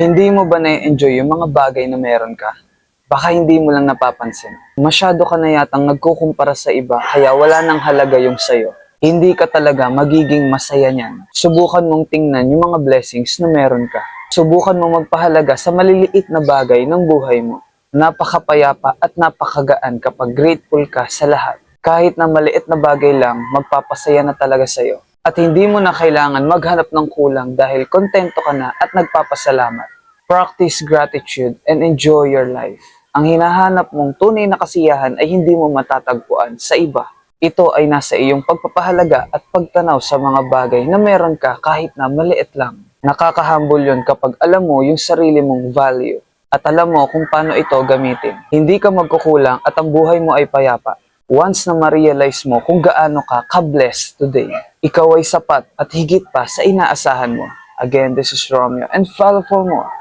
Hindi mo ba na-enjoy yung mga bagay na meron ka? Baka hindi mo lang napapansin. Masyado ka na yatang nagkukumpara sa iba kaya wala nang halaga yung sayo. Hindi ka talaga magiging masaya niyan. Subukan mong tingnan yung mga blessings na meron ka. Subukan mong magpahalaga sa maliliit na bagay ng buhay mo. Napakapayapa at napakagaan kapag grateful ka sa lahat. Kahit na maliit na bagay lang, magpapasaya na talaga sa'yo. At hindi mo na kailangan maghanap ng kulang dahil kontento ka na at nagpapasalamat. Practice gratitude and enjoy your life. Ang hinahanap mong tunay na kasiyahan ay hindi mo matatagpuan sa iba. Ito ay nasa iyong pagpapahalaga at pagtanaw sa mga bagay na meron ka kahit na maliit lang. Nakakahambol yun kapag alam mo yung sarili mong value at alam mo kung paano ito gamitin. Hindi ka magkukulang at ang buhay mo ay payapa. Once na ma-realize mo kung gaano ka ka-blessed today, ikaw ay sapat at higit pa sa inaasahan mo. Again, this is Romeo and follow for more.